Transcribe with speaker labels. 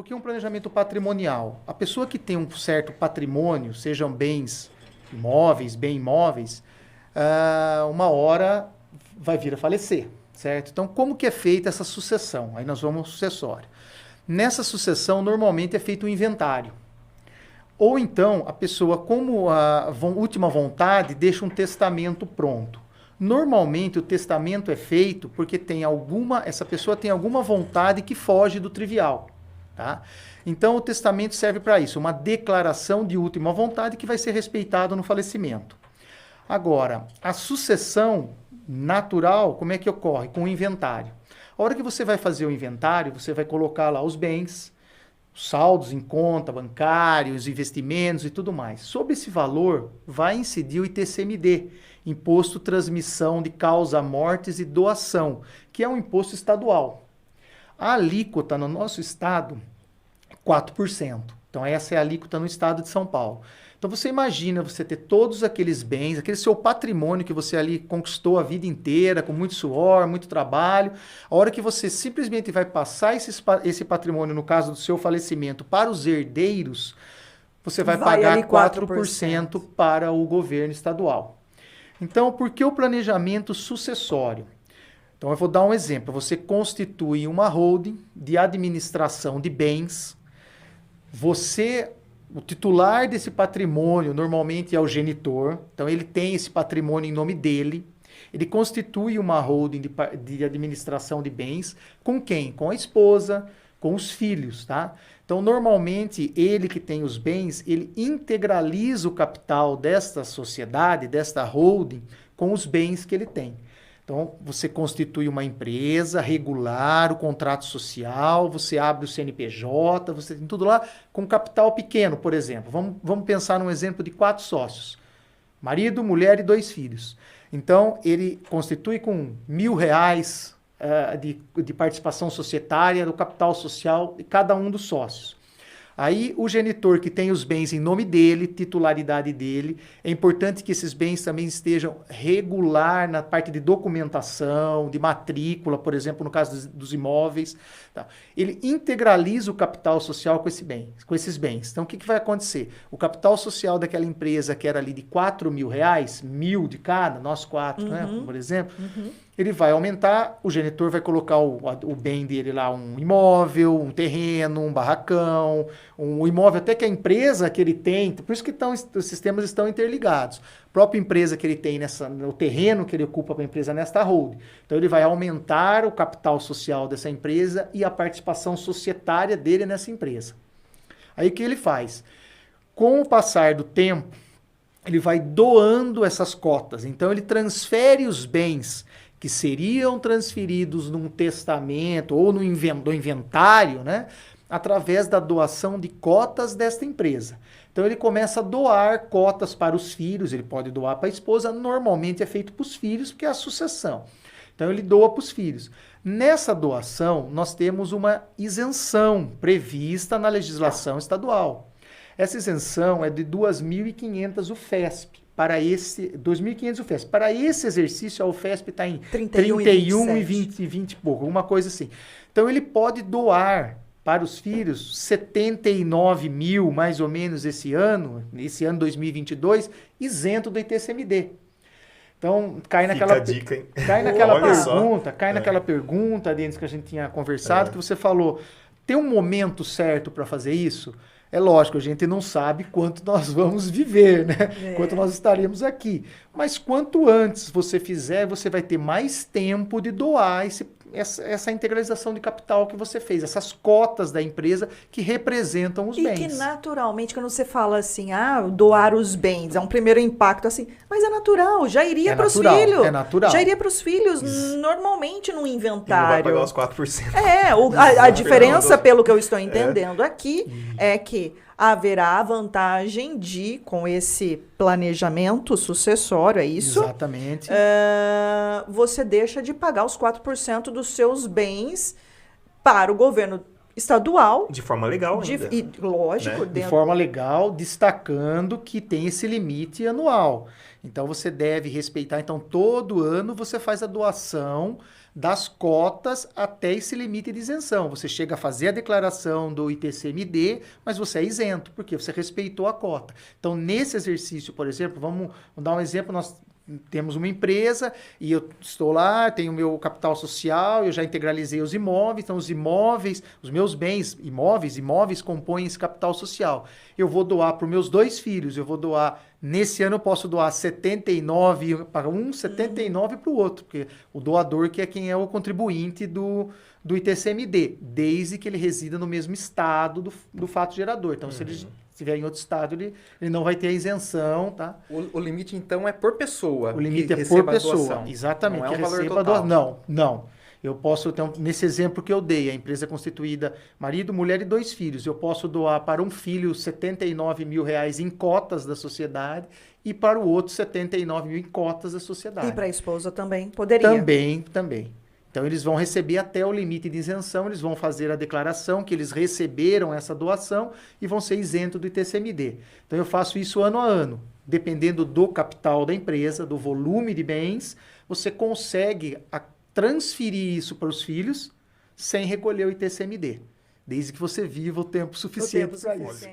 Speaker 1: que um planejamento patrimonial? A pessoa que tem um certo patrimônio, sejam bens imóveis, bem imóveis, uma hora vai vir a falecer, certo? Então, como que é feita essa sucessão? Aí nós vamos ao sucessório. Nessa sucessão, normalmente é feito um inventário. Ou então, a pessoa, como a última vontade, deixa um testamento pronto. Normalmente, o testamento é feito porque essa pessoa tem alguma vontade que foge do trivial. Tá? Então, o testamento serve para isso, uma declaração de última vontade que vai ser respeitada no falecimento. Agora, a sucessão natural, como é que ocorre? Com o inventário. A hora que você vai fazer o inventário, você vai colocar lá os bens, saldos em conta, bancários, investimentos e tudo mais. Sobre esse valor, vai incidir o ITCMD, Imposto Transmissão de Causa Mortes e Doação, que é um imposto estadual. A alíquota no nosso estado é 4%. Então, essa é a alíquota no estado de São Paulo. Então, você imagina você ter todos aqueles bens, aquele seu patrimônio que você ali conquistou a vida inteira, com muito suor, muito trabalho. A hora que você simplesmente vai passar esse patrimônio, no caso do seu falecimento, para os herdeiros, você vai pagar 4% para o governo estadual. Então, por que o planejamento sucessório? Então, eu vou dar um exemplo. Você constitui uma holding de administração de bens. O titular desse patrimônio normalmente é o genitor. Então, ele tem esse patrimônio em nome dele. Ele constitui uma holding de administração de bens. Com quem? Com a esposa, com os filhos, tá? Então, normalmente, ele que tem os bens, ele integraliza o capital desta sociedade, desta holding, com os bens que ele tem. Então, você constitui uma empresa regular, o contrato social, você abre o CNPJ, você tem tudo lá com capital pequeno, por exemplo. Vamos pensar num exemplo de 4 sócios. Marido, mulher e 2 filhos. Então, ele constitui com R$1.000 de participação societária, do capital social de cada um dos sócios. Aí, o genitor que tem os bens em nome dele, titularidade dele, é importante que esses bens também estejam regular na parte de documentação, de matrícula, por exemplo, no caso dos imóveis. Tá? Ele integraliza o capital social com esses bens. Então, o que vai acontecer? O capital social daquela empresa que era ali de R$4.000, 1.000 de cada, nós 4, né, por exemplo, ele vai aumentar, o genitor vai colocar o bem dele lá, um imóvel, um terreno, um barracão, um imóvel até que a empresa que ele tem, por isso que os sistemas estão interligados. A própria empresa que ele tem, o terreno que ele ocupa para a empresa nesta holding. Então ele vai aumentar o capital social dessa empresa e a participação societária dele nessa empresa. Aí o que ele faz? Com o passar do tempo, ele vai doando essas cotas. Então ele transfere os bens que seriam transferidos num testamento ou no inventário, né, através da doação de cotas desta empresa. Então ele começa a doar cotas para os filhos, ele pode doar para a esposa, normalmente é feito para os filhos, porque é a sucessão. Então ele doa para os filhos. Nessa doação, nós temos uma isenção prevista na legislação estadual. Essa isenção é de 2.500 UFESP. Para esse 2.500 UFESP. Para esse exercício, a UFESP está em 31 e 20 e pouco, alguma coisa assim. Então, ele pode doar para os filhos 79 mil, mais ou menos, esse ano 2022, isento do ITCMD. Então, cai naquela pergunta, Denis, que a gente tinha conversado, que você falou, tem um momento certo para fazer isso? É lógico, a gente não sabe quanto nós vamos viver, né? Quanto nós estaremos aqui. Mas quanto antes você fizer, você vai ter mais tempo de doar essa integralização de capital que você fez, essas cotas da empresa que representam os bens.
Speaker 2: E que naturalmente, quando você fala assim, doar os bens, é um primeiro impacto assim, mas é natural, já iria para os filhos.
Speaker 1: É natural.
Speaker 2: Já iria para os filhos, normalmente no inventário.
Speaker 3: E não vai pagar os 4%.
Speaker 2: A diferença, pelo que eu estou entendendo aqui, é que haverá a vantagem de, com esse planejamento sucessório, é isso?
Speaker 1: Exatamente.
Speaker 2: Você deixa de pagar os 4% dos seus bens para o governo estadual.
Speaker 3: De forma legal ainda.
Speaker 2: Lógico,
Speaker 3: Né?
Speaker 1: De forma legal, destacando que tem esse limite anual. Então, você deve respeitar. Então, todo ano você faz a doação das cotas até esse limite de isenção. Você chega a fazer a declaração do ITCMD, mas você é isento, porque você respeitou a cota. Então, nesse exercício, por exemplo, vamos dar um exemplo, nós temos uma empresa e eu estou lá, tenho o meu capital social, eu já integralizei os imóveis, então os imóveis, os meus bens imóveis compõem esse capital social. Eu vou doar para os meus 2 filhos, eu vou doar, nesse ano eu posso doar 79 para um, 79 para o outro, porque o doador que é quem é o contribuinte do ITCMD, desde que ele resida no mesmo estado do fato gerador. Então, se ele estiver em outro estado, ele não vai ter a isenção, tá?
Speaker 4: O limite, então, é por pessoa.
Speaker 1: O limite
Speaker 4: que
Speaker 1: é
Speaker 4: receba
Speaker 1: por
Speaker 4: a
Speaker 1: pessoa,
Speaker 4: doação.
Speaker 1: exatamente.
Speaker 4: Não é um
Speaker 1: que
Speaker 4: valor
Speaker 1: receba a
Speaker 4: total.
Speaker 1: Não. Eu posso, então, nesse exemplo que eu dei, a empresa é constituída marido, mulher e 2 filhos. Eu posso doar para um filho R$79 mil em cotas da sociedade e para o outro 79 mil em cotas da sociedade.
Speaker 2: E para a esposa também poderia.
Speaker 1: Também. Então, eles vão receber até o limite de isenção, eles vão fazer a declaração que eles receberam essa doação e vão ser isentos do ITCMD. Então, eu faço isso ano a ano. Dependendo do capital da empresa, do volume de bens, você consegue transferir isso para os filhos sem recolher o ITCMD, desde que você viva o tempo suficiente para isso.